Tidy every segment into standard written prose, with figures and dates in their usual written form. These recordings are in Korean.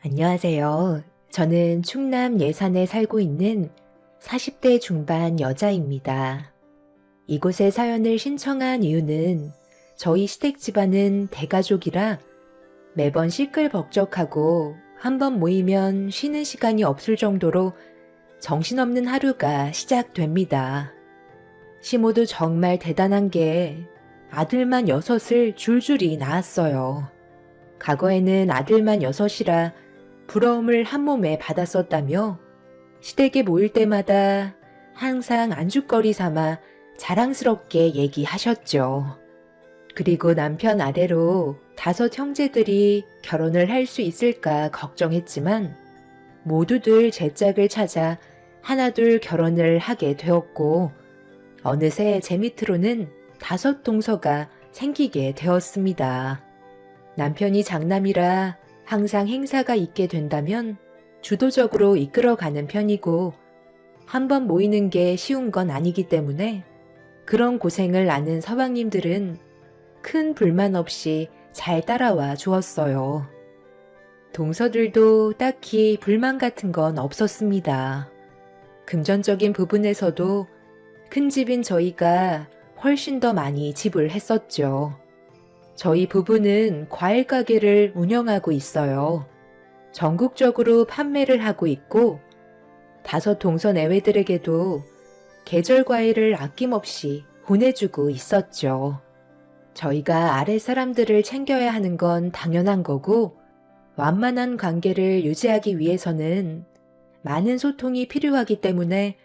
안녕하세요. 저는 충남 예산에 살고 있는 40대 중반 여자입니다. 이곳에 사연을 신청한 이유는 저희 시댁 집안은 대가족이라 매번 시끌벅적하고 한 번 모이면 쉬는 시간이 없을 정도로 정신없는 하루가 시작됩니다. 시모도 정말 대단한 게 아들만 6을 줄줄이 낳았어요. 과거에는 아들만 6이라 부러움을 한 몸에 받았었다며 시댁에 모일 때마다 항상 안주거리 삼아 자랑스럽게 얘기하셨죠. 그리고 남편 아래로 5 형제들이 결혼을 할 수 있을까 걱정했지만 모두들 제 짝을 찾아 하나둘 결혼을 하게 되었고 어느새 제 밑으로는 5 동서가 생기게 되었습니다. 남편이 장남이라 항상 행사가 있게 된다면 주도적으로 이끌어가는 편이고 한번 모이는 게 쉬운 건 아니기 때문에 그런 고생을 아는 서방님들은 큰 불만 없이 잘 따라와 주었어요. 동서들도 딱히 불만 같은 건 없었습니다. 금전적인 부분에서도 큰 집인 저희가 훨씬 더 많이 지불했었죠. 저희 부부는 과일 가게를 운영하고 있어요. 전국적으로 판매를 하고 있고 5 동서 내외들에게도 계절 과일을 아낌없이 보내주고 있었죠. 저희가 아래 사람들을 챙겨야 하는 건 당연한 거고 완만한 관계를 유지하기 위해서는 많은 소통이 필요하기 때문에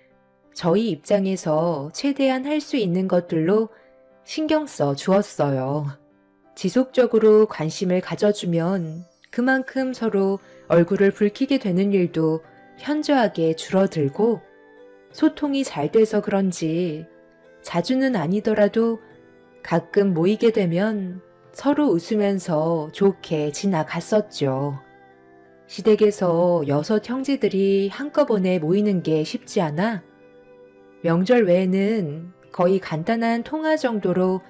저희 입장에서 최대한 할 수 있는 것들로 신경 써 주었어요. 지속적으로 관심을 가져주면 그만큼 서로 얼굴을 붉히게 되는 일도 현저하게 줄어들고 소통이 잘 돼서 그런지 자주는 아니더라도 가끔 모이게 되면 서로 웃으면서 좋게 지나갔었죠. 시댁에서 6 형제들이 한꺼번에 모이는 게 쉽지 않아 명절 외에는 거의 간단한 통화 정도로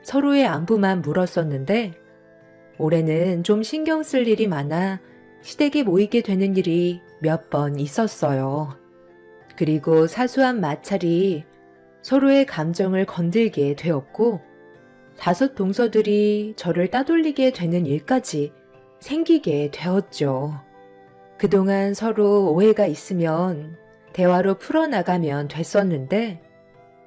서로의 안부만 물었었는데 올해는 좀 신경 쓸 일이 많아 시댁에 모이게 되는 일이 몇 번 있었어요. 그리고 사소한 마찰이 서로의 감정을 건들게 되었고 5 동서들이 저를 따돌리게 되는 일까지 생기게 되었죠. 그동안 서로 오해가 있으면 대화로 풀어나가면 됐었는데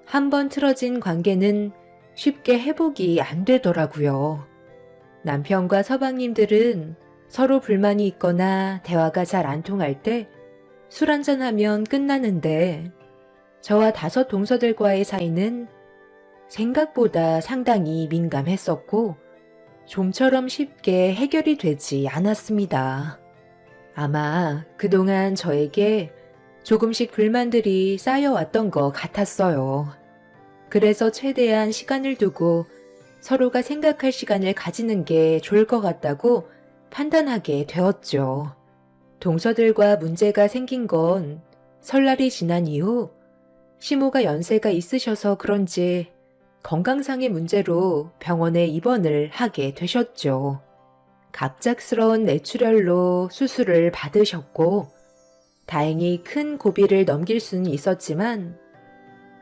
한번 틀어진 관계는 쉽게 회복이 안 되더라고요. 남편과 서방님들은 서로 불만이 있거나 대화가 잘 안 통할 때 술 한잔하면 끝나는데 저와 5 동서들과의 사이는 생각보다 상당히 민감했었고 좀처럼 쉽게 해결이 되지 않았습니다. 아마 그동안 저에게 조금씩 불만들이 쌓여왔던 것 같았어요. 그래서 최대한 시간을 두고 서로가 생각할 시간을 가지는 게 좋을 것 같다고 판단하게 되었죠. 동서들과 문제가 생긴 건 설날이 지난 이후 시모가 연세가 있으셔서 그런지 건강상의 문제로 병원에 입원을 하게 되셨죠. 갑작스러운 뇌출혈로 수술을 받으셨고 다행히 큰 고비를 넘길 수는 있었지만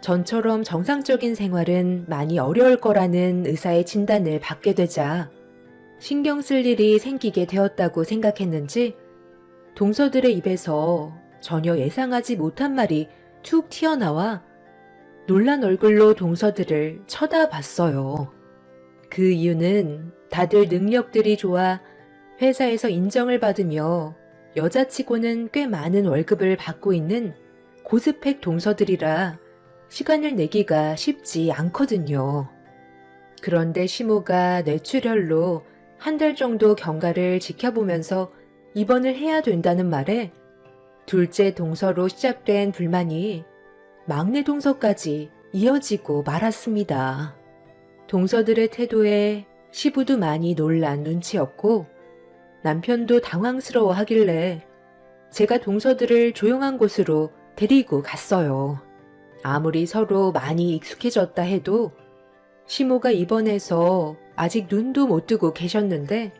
전처럼 정상적인 생활은 많이 어려울 거라는 의사의 진단을 받게 되자 신경 쓸 일이 생기게 되었다고 생각했는지 동서들의 입에서 전혀 예상하지 못한 말이 툭 튀어나와 놀란 얼굴로 동서들을 쳐다봤어요. 그 이유는 다들 능력들이 좋아 회사에서 인정을 받으며 여자치고는 꽤 많은 월급을 받고 있는 고스펙 동서들이라 시간을 내기가 쉽지 않거든요. 그런데 시모가 뇌출혈로 1달 정도 경과를 지켜보면서 입원을 해야 된다는 말에 둘째 동서로 시작된 불만이 막내 동서까지 이어지고 말았습니다. 동서들의 태도에 시부도 많이 놀란 눈치였고 남편도 당황스러워 하길래 제가 동서들을 조용한 곳으로 데리고 갔어요. 아무리 서로 많이 익숙해졌다 해도 시모가 입원해서 아직 눈도 못 뜨고 계셨는데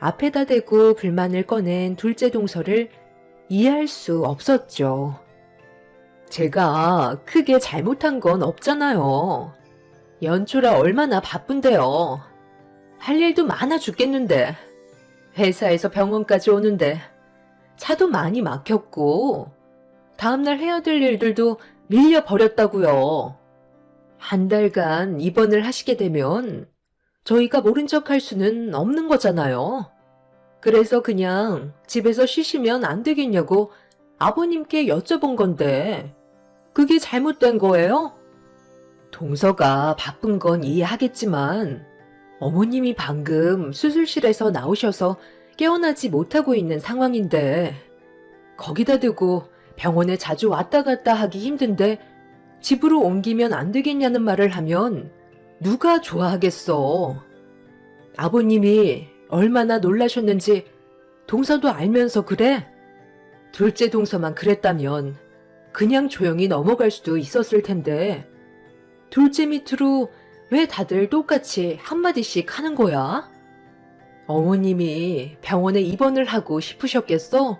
앞에다 대고 불만을 꺼낸 둘째 동서를 이해할 수 없었죠. 제가 크게 잘못한 건 없잖아요. 연초라 얼마나 바쁜데요. 할 일도 많아 죽겠는데, 회사에서 병원까지 오는데 차도 많이 막혔고, 다음날 해야 될 일들도 밀려버렸다고요. 한 달간 입원을 하시게 되면 저희가 모른 척 할 수는 없는 거잖아요. 그래서 그냥 집에서 쉬시면 안 되겠냐고 아버님께 여쭤본 건데, 그게 잘못된 거예요? 동서가 바쁜 건 이해하겠지만, 어머님이 방금 수술실에서 나오셔서 깨어나지 못하고 있는 상황인데, 거기다 대고 병원에 자주 왔다 갔다 하기 힘든데 집으로 옮기면 안 되겠냐는 말을 하면 누가 좋아하겠어. 아버님이 얼마나 놀라셨는지 동서도 알면서 그래? 둘째 동서만 그랬다면 그냥 조용히 넘어갈 수도 있었을 텐데, 둘째 밑으로 왜 다들 똑같이 한마디씩 하는 거야? 어머님이 병원에 입원을 하고 싶으셨겠어?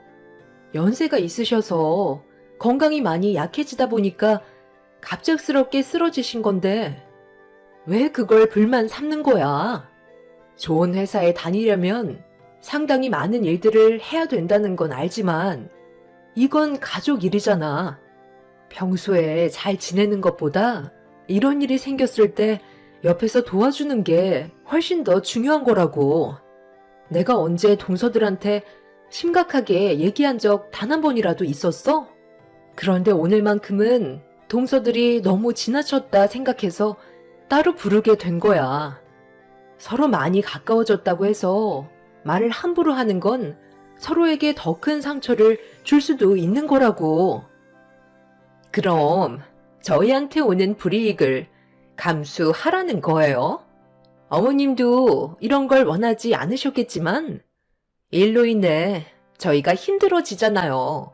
연세가 있으셔서 건강이 많이 약해지다 보니까 갑작스럽게 쓰러지신 건데 왜 그걸 불만 삼는 거야? 좋은 회사에 다니려면 상당히 많은 일들을 해야 된다는 건 알지만 이건 가족 일이잖아. 평소에 잘 지내는 것보다 이런 일이 생겼을 때 옆에서 도와주는 게 훨씬 더 중요한 거라고. 내가 언제 동서들한테 심각하게 얘기한 적 단 한 번이라도 있었어? 그런데 오늘만큼은 동서들이 너무 지나쳤다 생각해서 따로 부르게 된 거야. 서로 많이 가까워졌다고 해서 말을 함부로 하는 건 서로에게 더 큰 상처를 줄 수도 있는 거라고. 그럼 저희한테 오는 불이익을 감수하라는 거예요? 어머님도 이런 걸 원하지 않으셨겠지만 일로 인해 저희가 힘들어지잖아요.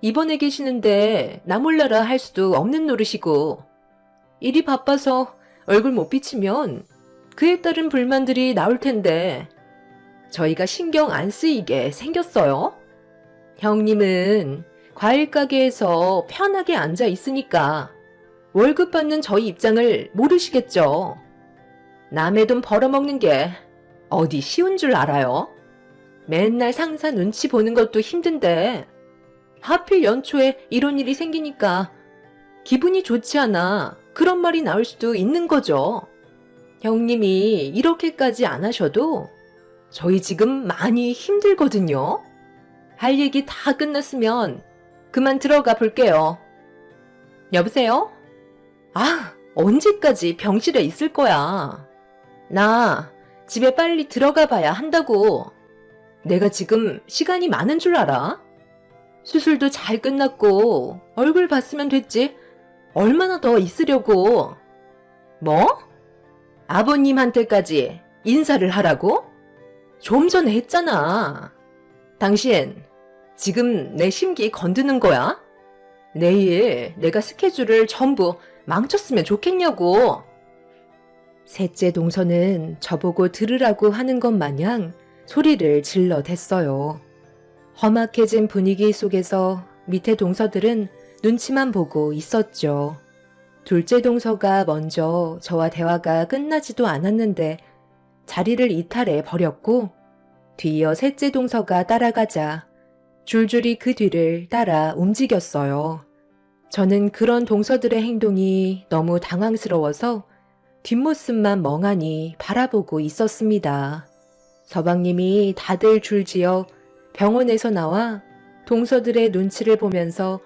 입원해 계시는데 나 몰라라 할 수도 없는 노릇이고, 일이 바빠서 얼굴 못 비치면 그에 따른 불만들이 나올 텐데 저희가 신경 안 쓰이게 생겼어요. 형님은 과일 가게에서 편하게 앉아 있으니까 월급 받는 저희 입장을 모르시겠죠. 남의 돈 벌어먹는 게 어디 쉬운 줄 알아요? 맨날 상사 눈치 보는 것도 힘든데 하필 연초에 이런 일이 생기니까 기분이 좋지 않아 그런 말이 나올 수도 있는 거죠. 형님이 이렇게까지 안 하셔도 저희 지금 많이 힘들거든요. 할 얘기 다 끝났으면 그만 들어가 볼게요. 여보세요? 아, 언제까지 병실에 있을 거야. 나 집에 빨리 들어가 봐야 한다고. 내가 지금 시간이 많은 줄 알아? 수술도 잘 끝났고 얼굴 봤으면 됐지. 얼마나 더 있으려고. 뭐? 아버님한테까지 인사를 하라고? 좀 전에 했잖아. 당신 지금 내 심기 건드는 거야? 내일 내가 스케줄을 전부 망쳤으면 좋겠냐고. 셋째 동서는 저보고 들으라고 하는 것 마냥 소리를 질러댔어요. 험악해진 분위기 속에서 밑에 동서들은 눈치만 보고 있었죠. 둘째 동서가 먼저 저와 대화가 끝나지도 않았는데 자리를 이탈해 버렸고, 뒤이어 셋째 동서가 따라가자 줄줄이 그 뒤를 따라 움직였어요. 저는 그런 동서들의 행동이 너무 당황스러워서 뒷모습만 멍하니 바라보고 있었습니다. 서방님이 다들 줄지어 병원에서 나와 동서들의 눈치를 보면서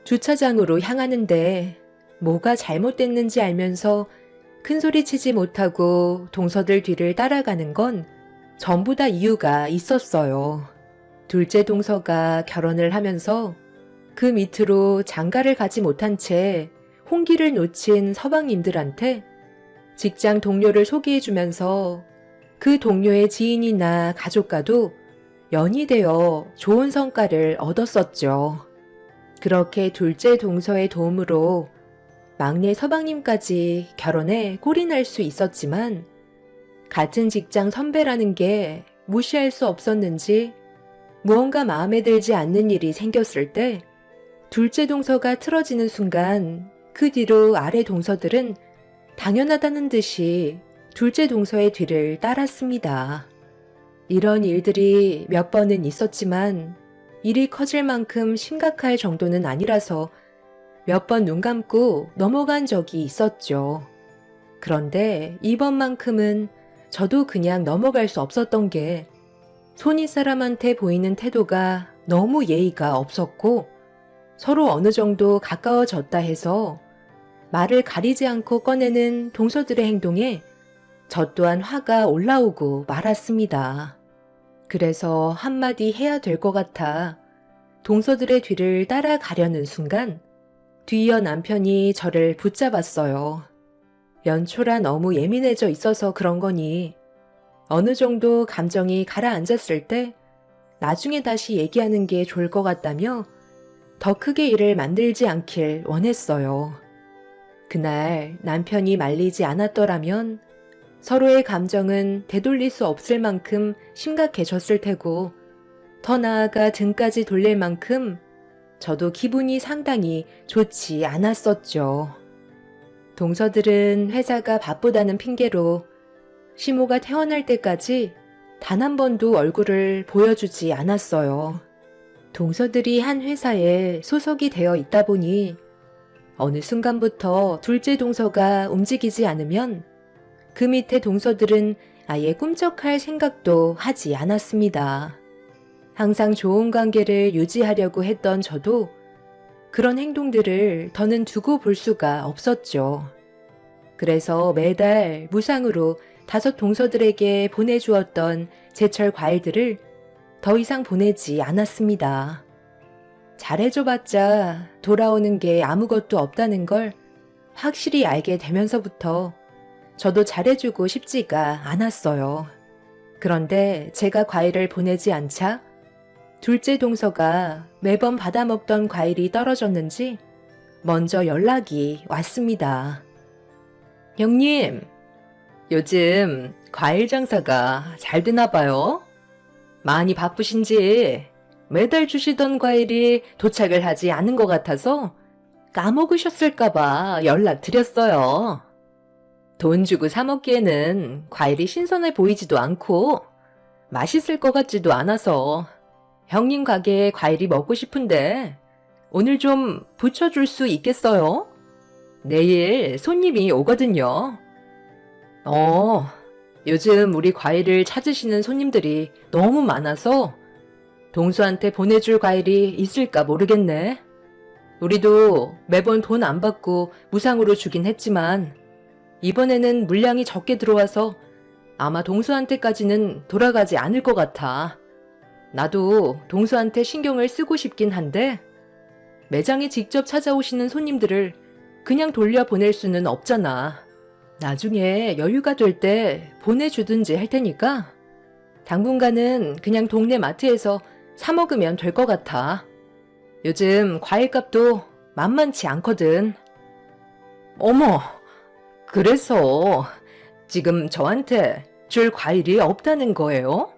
주차장으로 향하는데 뭐가 잘못됐는지 알면서 큰소리치지 못하고 동서들 뒤를 따라가는 건 전부 다 이유가 있었어요. 둘째 동서가 결혼을 하면서 그 밑으로 장가를 가지 못한 채 홍기를 놓친 서방님들한테 직장 동료를 소개해주면서 그 동료의 지인이나 가족과도 연이 되어 좋은 성과를 얻었었죠. 그렇게 둘째 동서의 도움으로 막내 서방님까지 결혼에 꼴이 날 수 있었지만 같은 직장 선배라는 게 무시할 수 없었는지 무언가 마음에 들지 않는 일이 생겼을 때 둘째 동서가 틀어지는 순간 그 뒤로 아래 동서들은 당연하다는 듯이 둘째 동서의 뒤를 따랐습니다. 이런 일들이 몇 번은 있었지만 일이 커질 만큼 심각할 정도는 아니라서 몇 번 눈 감고 넘어간 적이 있었죠. 그런데 이번만큼은 저도 그냥 넘어갈 수 없었던 게 손윗 사람한테 보이는 태도가 너무 예의가 없었고 서로 어느 정도 가까워졌다 해서 말을 가리지 않고 꺼내는 동서들의 행동에 저 또한 화가 올라오고 말았습니다. 그래서 한마디 해야 될 것 같아 동서들의 뒤를 따라가려는 순간 뒤이어 남편이 저를 붙잡았어요. 연초라 너무 예민해져 있어서 그런 거니 어느 정도 감정이 가라앉았을 때 나중에 다시 얘기하는 게 좋을 것 같다며 더 크게 일을 만들지 않길 원했어요. 그날 남편이 말리지 않았더라면 서로의 감정은 되돌릴 수 없을 만큼 심각해졌을 테고 더 나아가 등까지 돌릴 만큼 저도 기분이 상당히 좋지 않았었죠. 동서들은 회사가 바쁘다는 핑계로 시모가 퇴원할 때까지 단 한 번도 얼굴을 보여주지 않았어요. 동서들이 한 회사에 소속이 되어 있다 보니 어느 순간부터 둘째 동서가 움직이지 않으면 그 밑에 동서들은 아예 꿈쩍할 생각도 하지 않았습니다. 항상 좋은 관계를 유지하려고 했던 저도 그런 행동들을 더는 두고 볼 수가 없었죠. 그래서 매달 무상으로 5 동서들에게 보내주었던 제철 과일들을 더 이상 보내지 않았습니다. 잘해줘봤자 돌아오는 게 아무것도 없다는 걸 확실히 알게 되면서부터 저도 잘해주고 싶지가 않았어요. 그런데 제가 과일을 보내지 않자 둘째 동서가 매번 받아먹던 과일이 떨어졌는지 먼저 연락이 왔습니다. 형님, 요즘 과일 장사가 잘 되나 봐요? 많이 바쁘신지 매달 주시던 과일이 도착을 하지 않은 것 같아서 까먹으셨을까봐 연락드렸어요. 돈 주고 사 먹기에는 과일이 신선해 보이지도 않고 맛있을 것 같지도 않아서 형님 가게에 과일이 먹고 싶은데 오늘 좀 붙여줄 수 있겠어요? 내일 손님이 오거든요. 요즘 우리 과일을 찾으시는 손님들이 너무 많아서 동수한테 보내줄 과일이 있을까 모르겠네. 우리도 매번 돈 안 받고 무상으로 주긴 했지만 이번에는 물량이 적게 들어와서 아마 동수한테까지는 돌아가지 않을 것 같아. 나도 동수한테 신경을 쓰고 싶긴 한데 매장에 직접 찾아오시는 손님들을 그냥 돌려보낼 수는 없잖아. 나중에 여유가 될 때 보내주든지 할 테니까 당분간은 그냥 동네 마트에서 사 먹으면 될 것 같아. 요즘 과일값도 만만치 않거든. 어머, 그래서 지금 저한테 줄 과일이 없다는 거예요?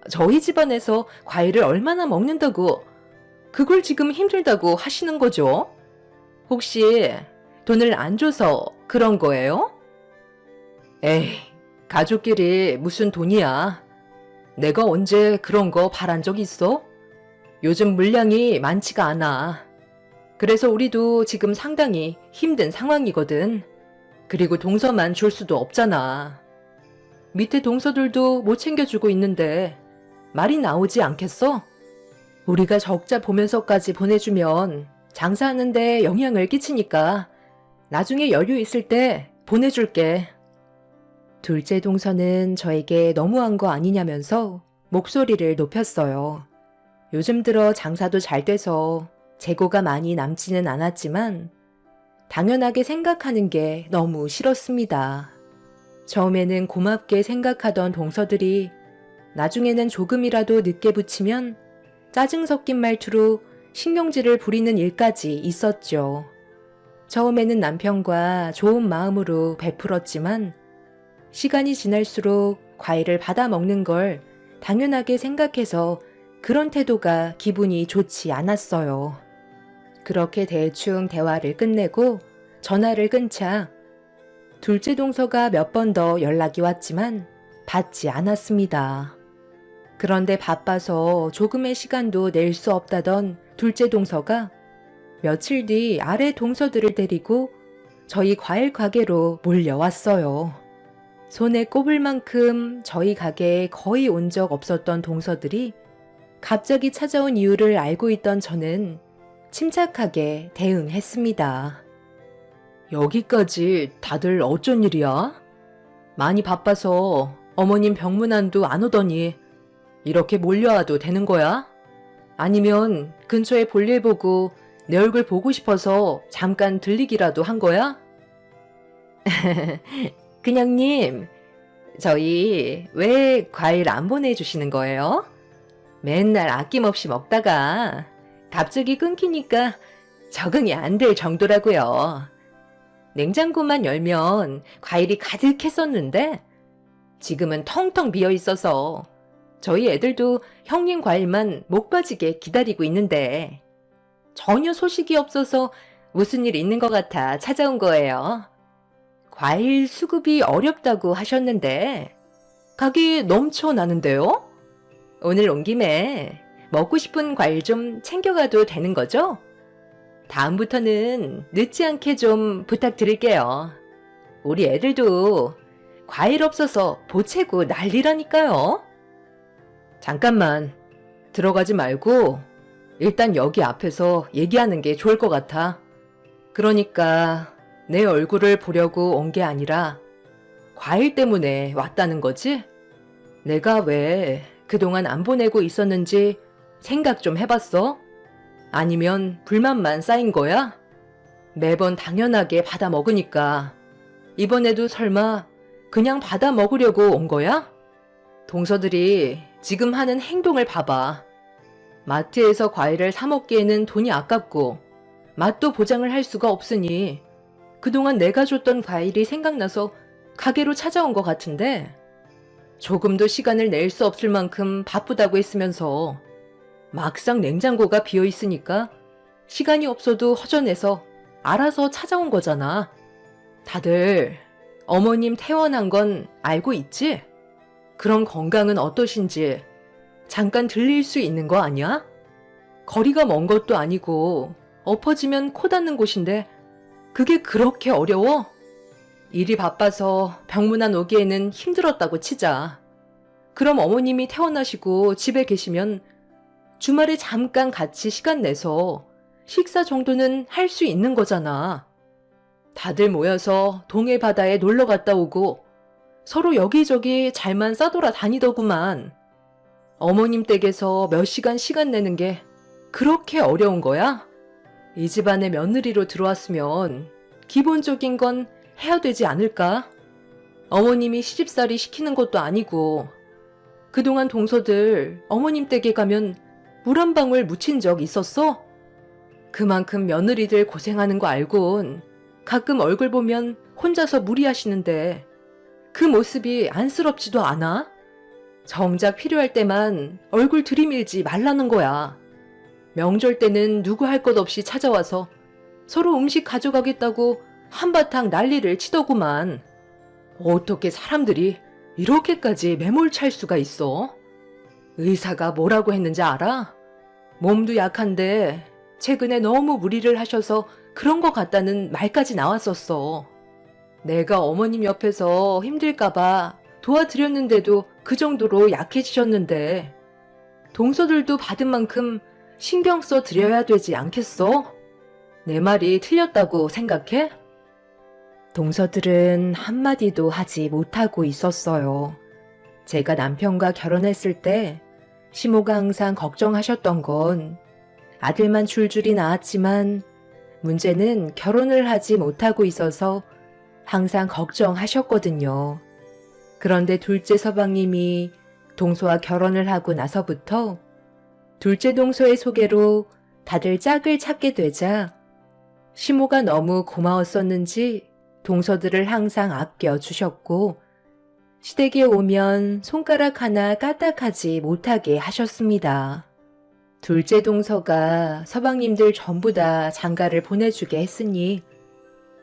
저희 집안에서 과일을 얼마나 먹는다고 그걸 지금 힘들다고 하시는 거죠? 혹시 돈을 안 줘서 그런 거예요? 에이, 가족끼리 무슨 돈이야. 내가 언제 그런 거 바란 적 있어? 요즘 물량이 많지가 않아. 그래서 우리도 지금 상당히 힘든 상황이거든. 그리고 동서만 줄 수도 없잖아. 밑에 동서들도 못 챙겨주고 있는데 말이 나오지 않겠어? 우리가 적자 보면서까지 보내주면 장사하는데 영향을 끼치니까 나중에 여유 있을 때 보내줄게. 둘째 동서는 저에게 너무한 거 아니냐면서 목소리를 높였어요. 요즘 들어 장사도 잘 돼서 재고가 많이 남지는 않았지만 당연하게 생각하는 게 너무 싫었습니다. 처음에는 고맙게 생각하던 동서들이 나중에는 조금이라도 늦게 붙이면 짜증 섞인 말투로 신경질을 부리는 일까지 있었죠. 처음에는 남편과 좋은 마음으로 베풀었지만 시간이 지날수록 과일을 받아 먹는 걸 당연하게 생각해서 그런 태도가 기분이 좋지 않았어요. 그렇게 대충 대화를 끝내고 전화를 끊자 둘째 동서가 몇 번 더 연락이 왔지만 받지 않았습니다. 그런데 바빠서 조금의 시간도 낼 수 없다던 둘째 동서가 며칠 뒤 아래 동서들을 데리고 저희 과일 가게로 몰려왔어요. 손에 꼽을 만큼 저희 가게에 거의 온 적 없었던 동서들이 갑자기 찾아온 이유를 알고 있던 저는 침착하게 대응했습니다. 여기까지 다들 어쩐 일이야? 많이 바빠서 어머님 병문안도 안 오더니 이렇게 몰려와도 되는 거야? 아니면 근처에 볼일 보고 내 얼굴 보고 싶어서 잠깐 들리기라도 한 거야? 그냥님, 저희 왜 과일 안 보내주시는 거예요? 맨날 아낌없이 먹다가 갑자기 끊기니까 적응이 안 될 정도라고요. 냉장고만 열면 과일이 가득했었는데 지금은 텅텅 비어 있어서 저희 애들도 형님 과일만 목 빠지게 기다리고 있는데 전혀 소식이 없어서 무슨 일 있는 것 같아 찾아온 거예요. 과일 수급이 어렵다고 하셨는데 가게 넘쳐나는데요? 오늘 온 김에 먹고 싶은 과일 좀 챙겨가도 되는 거죠? 다음부터는 늦지 않게 좀 부탁드릴게요. 우리 애들도 과일 없어서 보채고 난리라니까요. 잠깐만, 들어가지 말고 일단 여기 앞에서 얘기하는 게 좋을 것 같아. 그러니까 내 얼굴을 보려고 온 게 아니라 과일 때문에 왔다는 거지? 내가 왜 그동안 안 보내고 있었는지 생각 좀 해봤어? 아니면 불만만 쌓인 거야? 매번 당연하게 받아 먹으니까 이번에도 설마 그냥 받아 먹으려고 온 거야? 동서들이 지금 하는 행동을 봐봐. 마트에서 과일을 사 먹기에는 돈이 아깝고 맛도 보장을 할 수가 없으니 그동안 내가 줬던 과일이 생각나서 가게로 찾아온 것 같은데 조금도 시간을 낼 수 없을 만큼 바쁘다고 했으면서 막상 냉장고가 비어 있으니까 시간이 없어도 허전해서 알아서 찾아온 거잖아. 다들 어머님 퇴원한 건 알고 있지? 그럼 건강은 어떠신지 잠깐 들릴 수 있는 거 아니야? 거리가 먼 것도 아니고 엎어지면 코 닿는 곳인데 그게 그렇게 어려워? 일이 바빠서 병문안 오기에는 힘들었다고 치자. 그럼 어머님이 퇴원하시고 집에 계시면 주말에 잠깐 같이 시간 내서 식사 정도는 할 수 있는 거잖아. 다들 모여서 동해 바다에 놀러 갔다 오고 서로 여기저기 잘만 싸돌아 다니더구만. 어머님 댁에서 몇 시간 내는 게 그렇게 어려운 거야? 이 집안의 며느리로 들어왔으면 기본적인 건 해야 되지 않을까? 어머님이 시집살이 시키는 것도 아니고 그동안 동서들 어머님 댁에 가면 물 한 방울 묻힌 적 있었어? 그만큼 며느리들 고생하는 거 알곤 가끔 얼굴 보면 혼자서 무리하시는데 그 모습이 안쓰럽지도 않아? 정작 필요할 때만 얼굴 들이밀지 말라는 거야. 명절 때는 누구 할 것 없이 찾아와서 서로 음식 가져가겠다고 한바탕 난리를 치더구만. 어떻게 사람들이 이렇게까지 매몰찰 수가 있어? 의사가 뭐라고 했는지 알아? 몸도 약한데 최근에 너무 무리를 하셔서 그런 것 같다는 말까지 나왔었어. 내가 어머님 옆에서 힘들까봐 도와드렸는데도 그 정도로 약해지셨는데 동서들도 받은 만큼 신경 써 드려야 되지 않겠어? 내 말이 틀렸다고 생각해? 동서들은 한마디도 하지 못하고 있었어요. 제가 남편과 결혼했을 때 시모가 항상 걱정하셨던 건 아들만 줄줄이 낳았지만 문제는 결혼을 하지 못하고 있어서 항상 걱정하셨거든요. 그런데 둘째 서방님이 동서와 결혼을 하고 나서부터 둘째 동서의 소개로 다들 짝을 찾게 되자 시모가 너무 고마웠었는지 동서들을 항상 아껴주셨고 시댁에 오면 손가락 하나 까딱하지 못하게 하셨습니다. 둘째 동서가 서방님들 전부 다 장가를 보내주게 했으니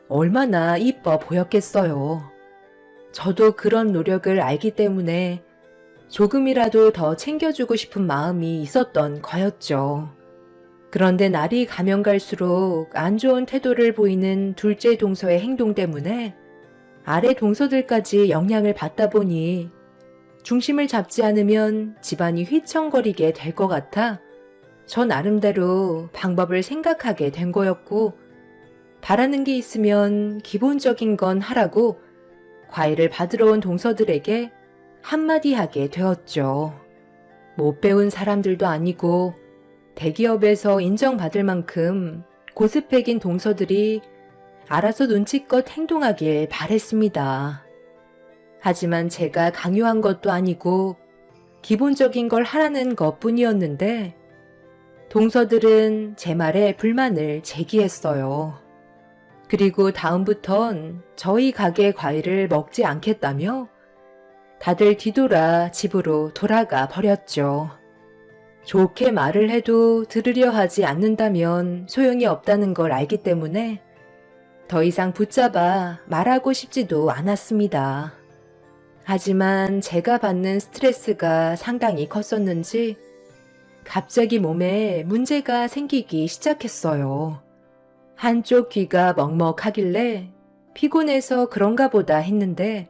얼마나 이뻐 보였겠어요. 저도 그런 노력을 알기 때문에 조금이라도 더 챙겨주고 싶은 마음이 있었던 거였죠. 그런데 날이 가면 갈수록 안 좋은 태도를 보이는 둘째 동서의 행동 때문에 아래 동서들까지 영향을 받다 보니 중심을 잡지 않으면 집안이 휘청거리게 될 것 같아 저 나름대로 방법을 생각하게 된 거였고, 바라는 게 있으면 기본적인 건 하라고 과외를 받으러 온 동서들에게 한마디 하게 되었죠. 못 배운 사람들도 아니고 대기업에서 인정받을 만큼 고스펙인 동서들이 알아서 눈치껏 행동하길 바랬습니다. 하지만 제가 강요한 것도 아니고 기본적인 걸 하라는 것뿐이었는데 동서들은 제 말에 불만을 제기했어요. 그리고 다음부턴 저희 가게 과일을 먹지 않겠다며 다들 뒤돌아 집으로 돌아가 버렸죠. 좋게 말을 해도 들으려 하지 않는다면 소용이 없다는 걸 알기 때문에 더 이상 붙잡아 말하고 싶지도 않았습니다. 하지만 제가 받는 스트레스가 상당히 컸었는지 갑자기 몸에 문제가 생기기 시작했어요. 한쪽 귀가 먹먹하길래 피곤해서 그런가 보다 했는데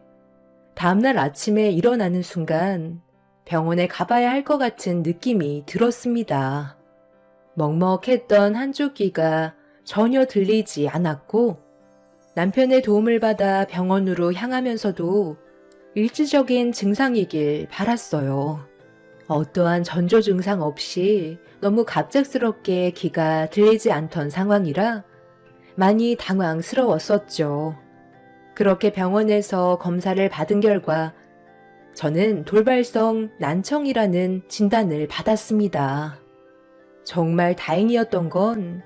다음날 아침에 일어나는 순간 병원에 가봐야 할 것 같은 느낌이 들었습니다. 먹먹했던 한쪽 귀가 전혀 들리지 않았고 남편의 도움을 받아 병원으로 향하면서도 일시적인 증상이길 바랐어요. 어떠한 전조 증상 없이 너무 갑작스럽게 귀가 들리지 않던 상황이라 많이 당황스러웠었죠. 그렇게 병원에서 검사를 받은 결과 저는 돌발성 난청이라는 진단을 받았습니다. 정말 다행이었던 건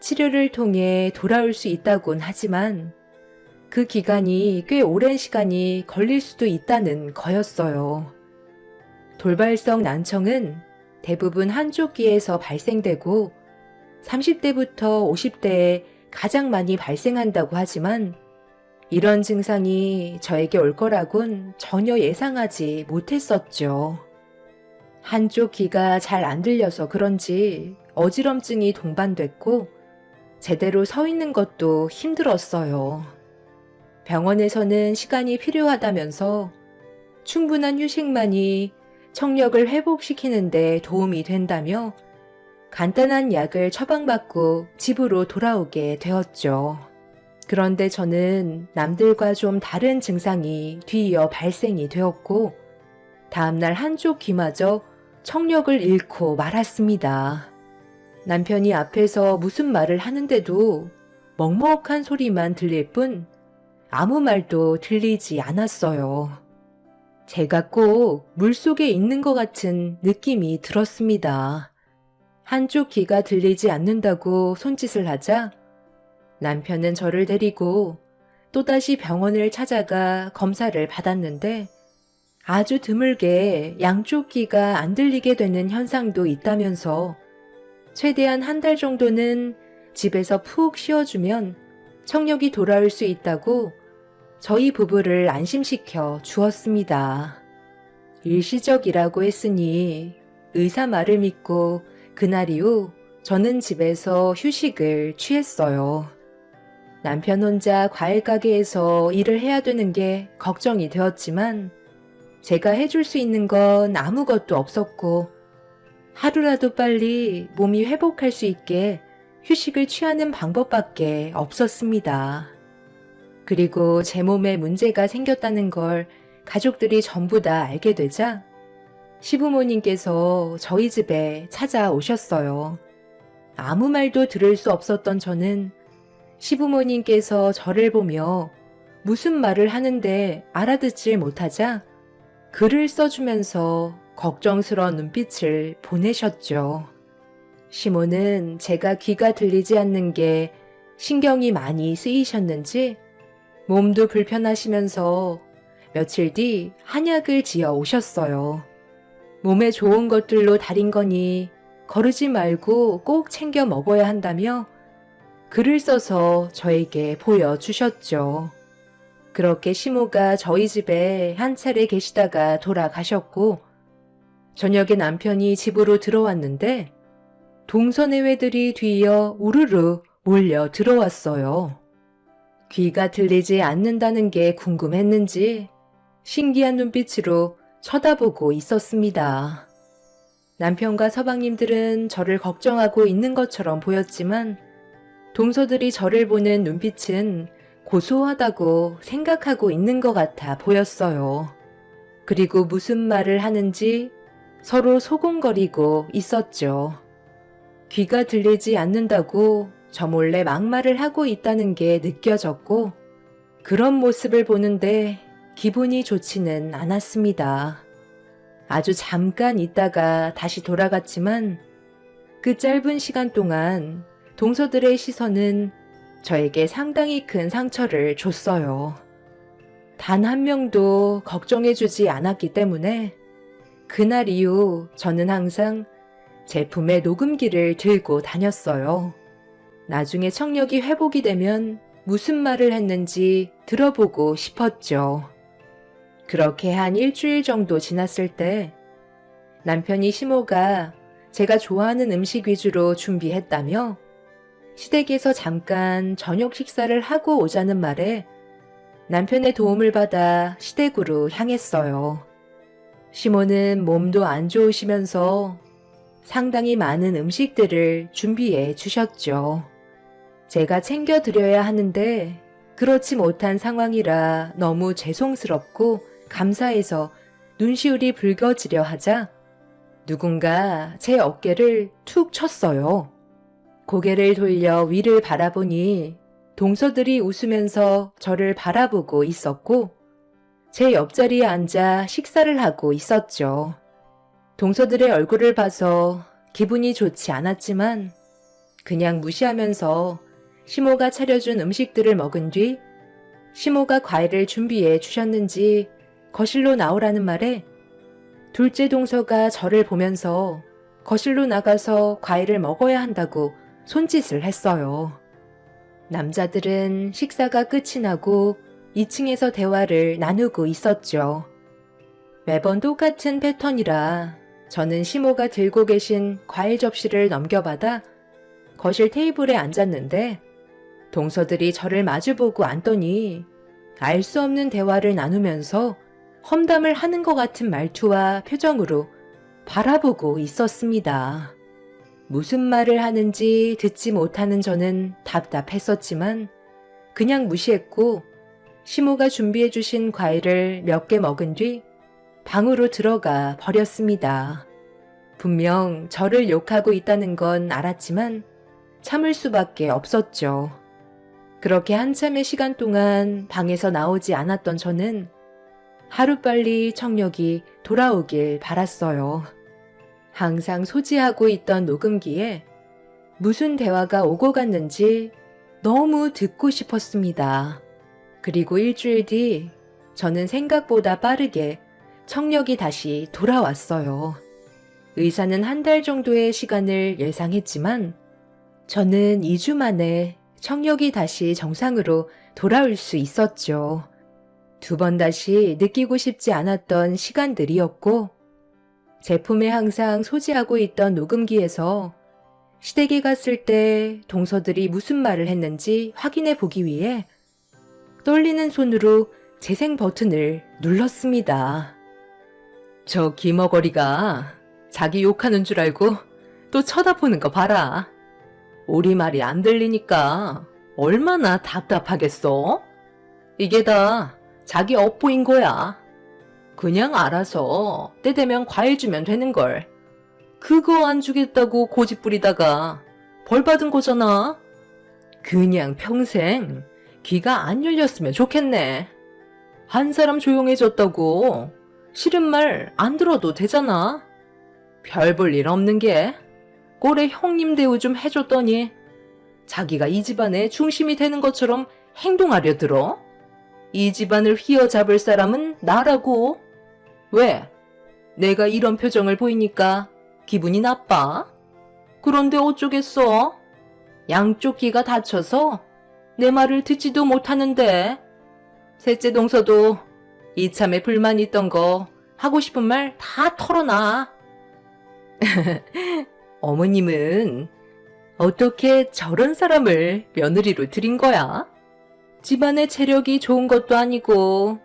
치료를 통해 돌아올 수 있다곤 하지만 그 기간이 꽤 오랜 시간이 걸릴 수도 있다는 거였어요. 돌발성 난청은 대부분 한쪽 귀에서 발생되고 30대부터 50대에 가장 많이 발생한다고 하지만 이런 증상이 저에게 올 거라곤 전혀 예상하지 못했었죠. 한쪽 귀가 잘 안 들려서 그런지 어지럼증이 동반됐고 제대로 서 있는 것도 힘들었어요. 병원에서는 시간이 필요하다면서 충분한 휴식만이 청력을 회복시키는 데 도움이 된다며 간단한 약을 처방받고 집으로 돌아오게 되었죠. 그런데 저는 남들과 좀 다른 증상이 뒤이어 발생이 되었고 다음날 한쪽 귀마저 청력을 잃고 말았습니다. 남편이 앞에서 무슨 말을 하는데도 먹먹한 소리만 들릴 뿐 아무 말도 들리지 않았어요. 제가 꼭 물속에 있는 것 같은 느낌이 들었습니다. 한쪽 귀가 들리지 않는다고 손짓을 하자 남편은 저를 데리고 또다시 병원을 찾아가 검사를 받았는데 아주 드물게 양쪽 귀가 안 들리게 되는 현상도 있다면서 최대한 한 달 정도는 집에서 푹 쉬어주면 청력이 돌아올 수 있다고 저희 부부를 안심시켜 주었습니다. 일시적이라고 했으니 의사 말을 믿고 그날 이후 저는 집에서 휴식을 취했어요. 남편 혼자 과일 가게에서 일을 해야 되는 게 걱정이 되었지만 제가 해줄 수 있는 건 아무것도 없었고 하루라도 빨리 몸이 회복할 수 있게 휴식을 취하는 방법밖에 없었습니다. 그리고 제 몸에 문제가 생겼다는 걸 가족들이 전부 다 알게 되자 시부모님께서 저희 집에 찾아오셨어요. 아무 말도 들을 수 없었던 저는 시부모님께서 저를 보며 무슨 말을 하는데 알아듣질 못하자 글을 써주면서 걱정스러운 눈빛을 보내셨죠. 시모는 제가 귀가 들리지 않는 게 신경이 많이 쓰이셨는지 몸도 불편하시면서 며칠 뒤 한약을 지어 오셨어요. 몸에 좋은 것들로 달인 거니 거르지 말고 꼭 챙겨 먹어야 한다며 글을 써서 저에게 보여주셨죠. 그렇게 시모가 저희 집에 한 차례 계시다가 돌아가셨고 저녁에 남편이 집으로 들어왔는데 동서내외들이 뒤이어 우르르 몰려 들어왔어요. 귀가 들리지 않는다는 게 궁금했는지 신기한 눈빛으로 쳐다보고 있었습니다. 남편과 서방님들은 저를 걱정하고 있는 것처럼 보였지만 동서들이 저를 보는 눈빛은 고소하다고 생각하고 있는 것 같아 보였어요. 그리고 무슨 말을 하는지 서로 소곤거리고 있었죠. 귀가 들리지 않는다고 저 몰래 막말을 하고 있다는 게 느껴졌고 그런 모습을 보는데 기분이 좋지는 않았습니다. 아주 잠깐 있다가 다시 돌아갔지만 그 짧은 시간 동안 동서들의 시선은 저에게 상당히 큰 상처를 줬어요. 단 한 명도 걱정해주지 않았기 때문에 그날 이후 저는 항상 제품의 녹음기를 들고 다녔어요. 나중에 청력이 회복이 되면 무슨 말을 했는지 들어보고 싶었죠. 그렇게 한 일주일 정도 지났을 때 남편이 시모가 제가 좋아하는 음식 위주로 준비했다며 시댁에서 잠깐 저녁 식사를 하고 오자는 말에 남편의 도움을 받아 시댁으로 향했어요. 시모는 몸도 안 좋으시면서 상당히 많은 음식들을 준비해 주셨죠. 제가 챙겨드려야 하는데 그렇지 못한 상황이라 너무 죄송스럽고 감사해서 눈시울이 붉어지려 하자 누군가 제 어깨를 툭 쳤어요. 고개를 돌려 위를 바라보니 동서들이 웃으면서 저를 바라보고 있었고 제 옆자리에 앉아 식사를 하고 있었죠. 동서들의 얼굴을 봐서 기분이 좋지 않았지만 그냥 무시하면서 시모가 차려준 음식들을 먹은 뒤 시모가 과일을 준비해 주셨는지 거실로 나오라는 말에 둘째 동서가 저를 보면서 거실로 나가서 과일을 먹어야 한다고 손짓을 했어요. 남자들은 식사가 끝이 나고 2층에서 대화를 나누고 있었죠. 매번 똑같은 패턴이라 저는 시모가 들고 계신 과일 접시를 넘겨받아 거실 테이블에 앉았는데 동서들이 저를 마주보고 앉더니 알 수 없는 대화를 나누면서 험담을 하는 것 같은 말투와 표정으로 바라보고 있었습니다. 무슨 말을 하는지 듣지 못하는 저는 답답했었지만 그냥 무시했고 시모가 준비해 주신 과일을 몇 개 먹은 뒤 방으로 들어가 버렸습니다. 분명 저를 욕하고 있다는 건 알았지만 참을 수밖에 없었죠. 그렇게 한참의 시간 동안 방에서 나오지 않았던 저는 하루빨리 청력이 돌아오길 바랐어요. 항상 소지하고 있던 녹음기에 무슨 대화가 오고 갔는지 너무 듣고 싶었습니다. 그리고 일주일 뒤 저는 생각보다 빠르게 청력이 다시 돌아왔어요. 의사는 한 달 정도의 시간을 예상했지만 저는 2주 만에 청력이 다시 정상으로 돌아올 수 있었죠. 2번 다시 느끼고 싶지 않았던 시간들이었고 제품에 항상 소지하고 있던 녹음기에서 시댁에 갔을 때 동서들이 무슨 말을 했는지 확인해 보기 위해 떨리는 손으로 재생 버튼을 눌렀습니다. 저 기머거리가 자기 욕하는 줄 알고 또 쳐다보는 거 봐라. 우리 말이 안 들리니까 얼마나 답답하겠어? 이게 다 자기 업보인 거야. 그냥 알아서 때 되면 과일 주면 되는걸. 그거 안 주겠다고 고집 부리다가 벌 받은 거잖아. 그냥 평생 귀가 안 열렸으면 좋겠네. 한 사람 조용해졌다고 싫은 말 안 들어도 되잖아. 별 볼 일 없는 게 꼴에 형님 대우 좀 해줬더니 자기가 이 집안의 중심이 되는 것처럼 행동하려 들어? 이 집안을 휘어잡을 사람은 나라고. 왜? 내가 이런 표정을 보이니까 기분이 나빠? 그런데 어쩌겠어? 양쪽 귀가 다쳐서 내 말을 듣지도 못하는데. 셋째 동서도 이참에 불만 있던 거 하고 싶은 말 다 털어놔. 어머님은 어떻게 저런 사람을 며느리로 들인 거야? 집안의 체력이 좋은 것도 아니고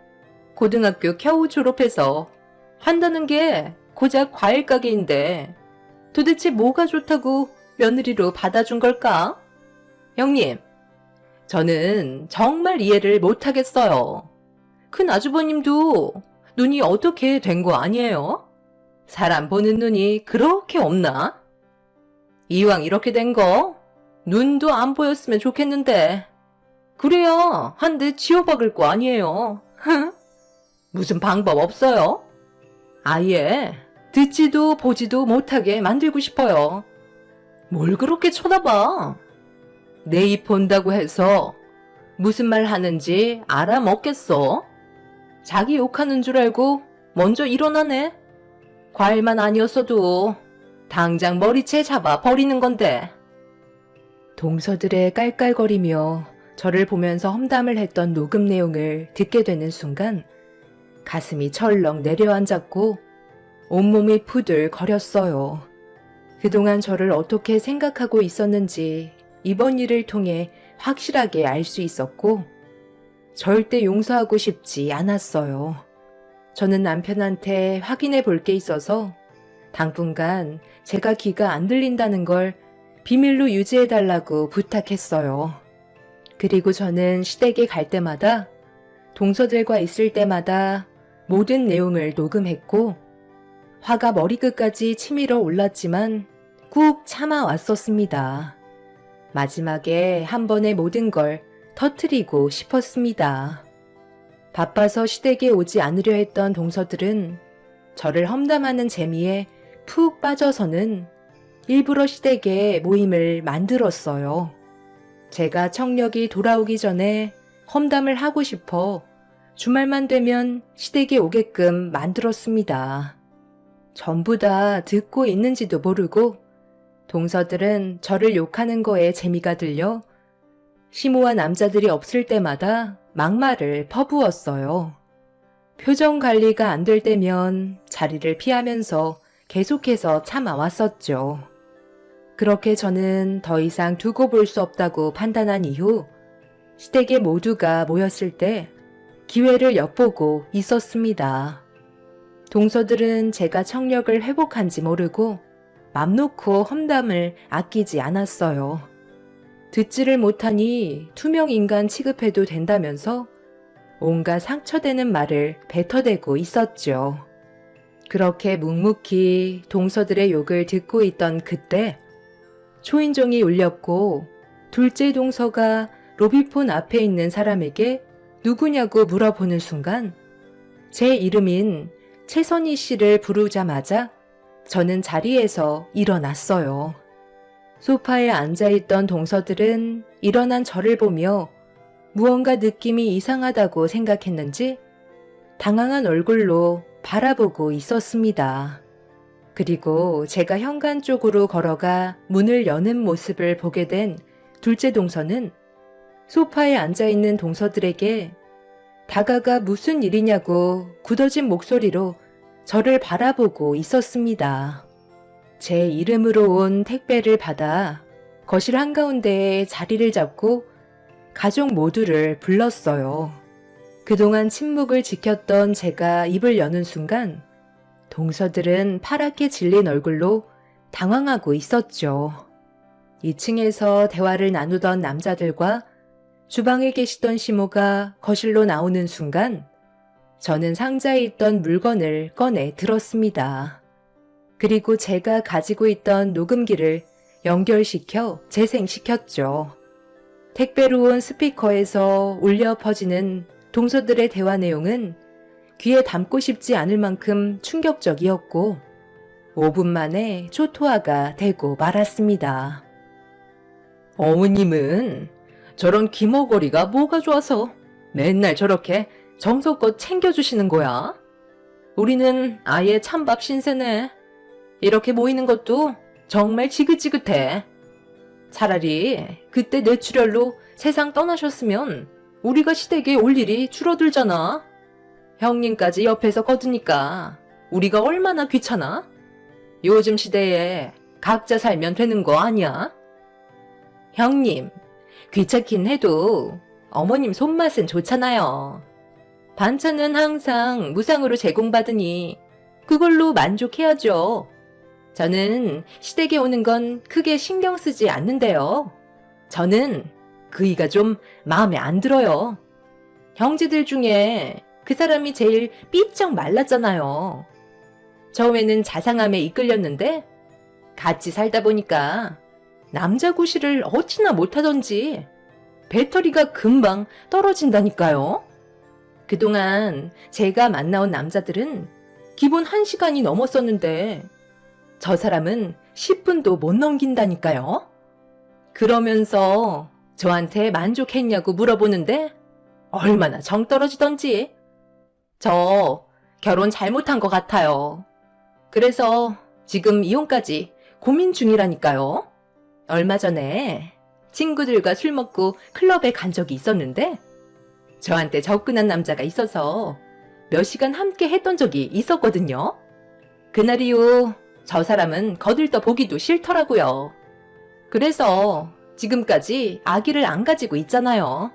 고등학교 겨우 졸업해서 한다는 게 고작 과일 가게인데 도대체 뭐가 좋다고 며느리로 받아준 걸까? 형님, 저는 정말 이해를 못하겠어요. 큰 아주버님도 눈이 어떻게 된 거 아니에요? 사람 보는 눈이 그렇게 없나? 이왕 이렇게 된 거 눈도 안 보였으면 좋겠는데 그래야 한 대 지워박을 거 아니에요. 무슨 방법 없어요? 아예 듣지도 보지도 못하게 만들고 싶어요. 뭘 그렇게 쳐다봐? 내 입 본다고 해서 무슨 말 하는지 알아먹겠어? 자기 욕하는 줄 알고 먼저 일어나네. 과일만 아니었어도 당장 머리채 잡아 버리는 건데. 동서들의 깔깔거리며 저를 보면서 험담을 했던 녹음 내용을 듣게 되는 순간 가슴이 철렁 내려앉았고 온몸이 부들거렸어요. 그동안 저를 어떻게 생각하고 있었는지 이번 일을 통해 확실하게 알 수 있었고 절대 용서하고 싶지 않았어요. 저는 남편한테 확인해 볼 게 있어서 당분간 제가 귀가 안 들린다는 걸 비밀로 유지해 달라고 부탁했어요. 그리고 저는 시댁에 갈 때마다 동서들과 있을 때마다 모든 내용을 녹음했고 화가 머리끝까지 치밀어 올랐지만 꾹 참아왔었습니다. 마지막에 한 번에 모든 걸 터뜨리고 싶었습니다. 바빠서 시댁에 오지 않으려 했던 동서들은 저를 험담하는 재미에 푹 빠져서는 일부러 시댁에 모임을 만들었어요. 제가 청력이 돌아오기 전에 험담을 하고 싶어 주말만 되면 시댁에 오게끔 만들었습니다. 전부 다 듣고 있는지도 모르고 동서들은 저를 욕하는 거에 재미가 들려 시모와 남자들이 없을 때마다 막말을 퍼부었어요. 표정 관리가 안 될 때면 자리를 피하면서 계속해서 참아왔었죠. 그렇게 저는 더 이상 두고 볼 수 없다고 판단한 이후 시댁에 모두가 모였을 때 기회를 엿보고 있었습니다. 동서들은 제가 청력을 회복한지 모르고 맘 놓고 험담을 아끼지 않았어요. 듣지를 못하니 투명 인간 취급해도 된다면서 온갖 상처되는 말을 뱉어대고 있었죠. 그렇게 묵묵히 동서들의 욕을 듣고 있던 그때 초인종이 울렸고 둘째 동서가 로비폰 앞에 있는 사람에게 누구냐고 물어보는 순간 제 이름인 최선희 씨를 부르자마자 저는 자리에서 일어났어요. 소파에 앉아있던 동서들은 일어난 저를 보며 무언가 느낌이 이상하다고 생각했는지 당황한 얼굴로 바라보고 있었습니다. 그리고 제가 현관 쪽으로 걸어가 문을 여는 모습을 보게 된 둘째 동서는 소파에 앉아있는 동서들에게 다가가 무슨 일이냐고 굳어진 목소리로 저를 바라보고 있었습니다. 제 이름으로 온 택배를 받아 거실 한가운데에 자리를 잡고 가족 모두를 불렀어요. 그동안 침묵을 지켰던 제가 입을 여는 순간 동서들은 파랗게 질린 얼굴로 당황하고 있었죠. 2층에서 대화를 나누던 남자들과 주방에 계시던 시모가 거실로 나오는 순간 저는 상자에 있던 물건을 꺼내 들었습니다. 그리고 제가 가지고 있던 녹음기를 연결시켜 재생시켰죠. 택배로 온 스피커에서 울려 퍼지는 동서들의 대화 내용은 귀에 담고 싶지 않을 만큼 충격적이었고 5분 만에 초토화가 되고 말았습니다. 어머님은 저런 기머거리가 뭐가 좋아서 맨날 저렇게 정성껏 챙겨주시는 거야? 우리는 아예 찬밥 신세네. 이렇게 모이는 것도 정말 지긋지긋해. 차라리 그때 뇌출혈로 세상 떠나셨으면 우리가 시댁에 올 일이 줄어들잖아. 형님까지 옆에서 거두니까 우리가 얼마나 귀찮아? 요즘 시대에 각자 살면 되는 거 아니야? 형님, 귀찮긴 해도 어머님 손맛은 좋잖아요. 반찬은 항상 무상으로 제공받으니 그걸로 만족해야죠. 저는 시댁에 오는 건 크게 신경 쓰지 않는데요. 저는 그이가 좀 마음에 안 들어요. 형제들 중에 그 사람이 제일 삐쩍 말랐잖아요. 처음에는 자상함에 이끌렸는데 같이 살다 보니까 남자 구실을 어찌나 못하던지 배터리가 금방 떨어진다니까요. 그동안 제가 만나온 남자들은 기본 1시간이 넘었었는데 저 사람은 10분도 못 넘긴다니까요. 그러면서 저한테 만족했냐고 물어보는데 얼마나 정 떨어지던지. 저 결혼 잘못한 것 같아요. 그래서 지금 이혼까지 고민 중이라니까요. 얼마 전에 친구들과 술 먹고 클럽에 간 적이 있었는데 저한테 접근한 남자가 있어서 몇 시간 함께 했던 적이 있었거든요. 그날 이후 저 사람은 거들떠 보기도 싫더라고요. 그래서 지금까지 아기를 안 가지고 있잖아요.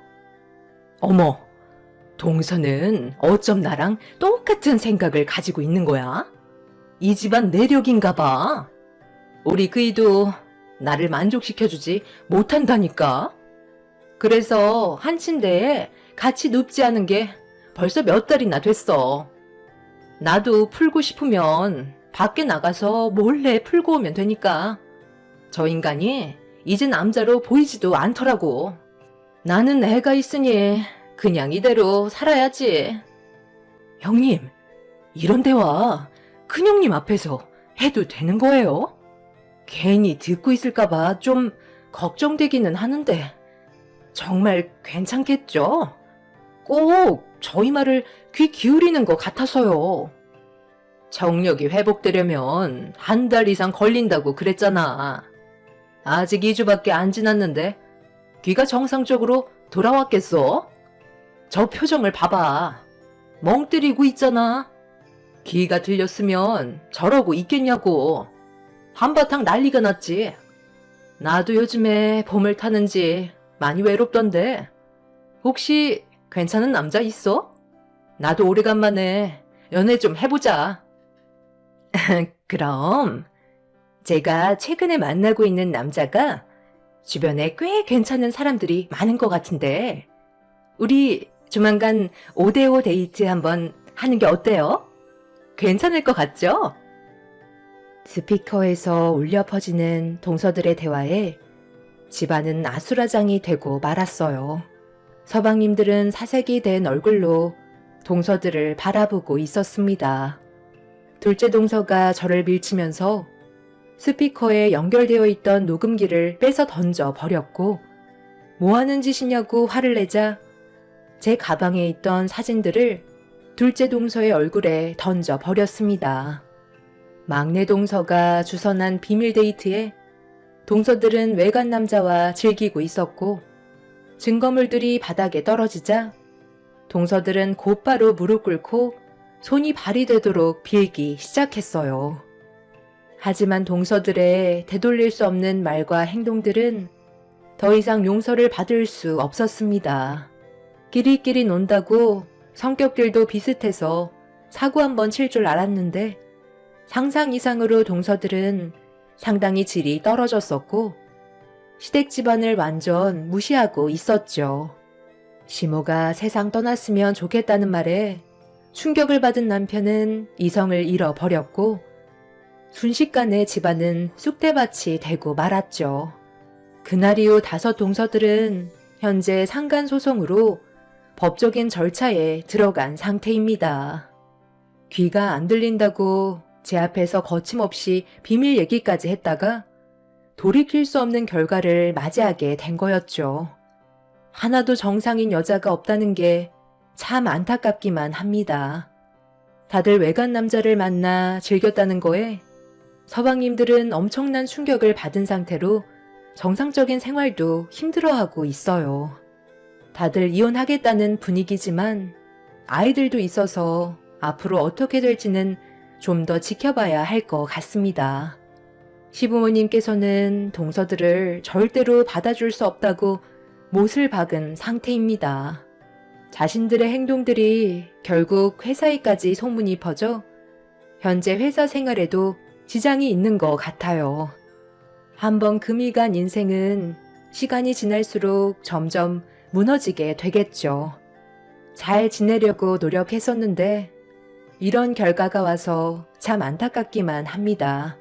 어머, 동서는 어쩜 나랑 똑같은 생각을 가지고 있는 거야? 이 집안 내력인가 봐. 우리 그이도 나를 만족시켜주지 못한다니까. 그래서 한 침대에 같이 눕지 않은 게 벌써 몇 달이나 됐어. 나도 풀고 싶으면 밖에 나가서 몰래 풀고 오면 되니까. 저 인간이 이제 남자로 보이지도 않더라고. 나는 애가 있으니 그냥 이대로 살아야지. 형님, 이런 대화 큰형님 앞에서 해도 되는 거예요? 괜히 듣고 있을까봐 좀 걱정되기는 하는데 정말 괜찮겠죠? 꼭 저희 말을 귀 기울이는 것 같아서요. 정력이 회복되려면 1달 이상 걸린다고 그랬잖아. 아직 2주밖에 안 지났는데 귀가 정상적으로 돌아왔겠어? 저 표정을 봐봐. 멍 때리고 있잖아. 귀가 들렸으면 저러고 있겠냐고. 한바탕 난리가 났지. 나도 요즘에 봄을 타는지 많이 외롭던데 혹시 괜찮은 남자 있어? 나도 오래간만에 연애 좀 해보자. 그럼 제가 최근에 만나고 있는 남자가 주변에 꽤 괜찮은 사람들이 많은 것 같은데 우리 조만간 5대5 데이트 한번 하는 게 어때요? 괜찮을 것 같죠? 스피커에서 울려 퍼지는 동서들의 대화에 집안은 아수라장이 되고 말았어요. 서방님들은 사색이 된 얼굴로 동서들을 바라보고 있었습니다. 둘째 동서가 저를 밀치면서 스피커에 연결되어 있던 녹음기를 뺏어 던져 버렸고 뭐 하는 짓이냐고 화를 내자 제 가방에 있던 사진들을 둘째 동서의 얼굴에 던져 버렸습니다. 막내 동서가 주선한 비밀 데이트에 동서들은 외간 남자와 즐기고 있었고 증거물들이 바닥에 떨어지자 동서들은 곧바로 무릎 꿇고 손이 발이 되도록 빌기 시작했어요. 하지만 동서들의 되돌릴 수 없는 말과 행동들은 더 이상 용서를 받을 수 없었습니다. 끼리끼리 논다고 성격들도 비슷해서 사고 한번 칠 줄 알았는데 상상 이상으로 동서들은 상당히 질이 떨어졌었고 시댁 집안을 완전 무시하고 있었죠. 시모가 세상 떠났으면 좋겠다는 말에 충격을 받은 남편은 이성을 잃어버렸고 순식간에 집안은 쑥대밭이 되고 말았죠. 그날 이후 5 동서들은 현재 상간소송으로 법적인 절차에 들어간 상태입니다. 귀가 안 들린다고 제 앞에서 거침없이 비밀 얘기까지 했다가 돌이킬 수 없는 결과를 맞이하게 된 거였죠. 하나도 정상인 여자가 없다는 게 참 안타깝기만 합니다. 다들 외간 남자를 만나 즐겼다는 거에 서방님들은 엄청난 충격을 받은 상태로 정상적인 생활도 힘들어하고 있어요. 다들 이혼하겠다는 분위기지만 아이들도 있어서 앞으로 어떻게 될지는 좀 더 지켜봐야 할 것 같습니다. 시부모님께서는 동서들을 절대로 받아줄 수 없다고 못을 박은 상태입니다. 자신들의 행동들이 결국 회사에까지 소문이 퍼져 현재 회사 생활에도 지장이 있는 것 같아요. 한번 금이 간 인생은 시간이 지날수록 점점 무너지게 되겠죠. 잘 지내려고 노력했었는데 이런 결과가 와서 참 안타깝기만 합니다.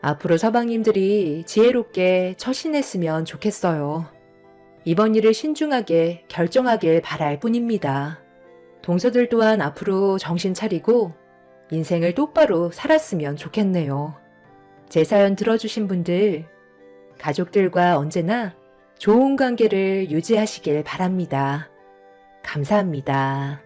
앞으로 서방님들이 지혜롭게 처신했으면 좋겠어요. 이번 일을 신중하게 결정하길 바랄 뿐입니다. 동서들 또한 앞으로 정신 차리고 인생을 똑바로 살았으면 좋겠네요. 제 사연 들어주신 분들, 가족들과 언제나 좋은 관계를 유지하시길 바랍니다. 감사합니다.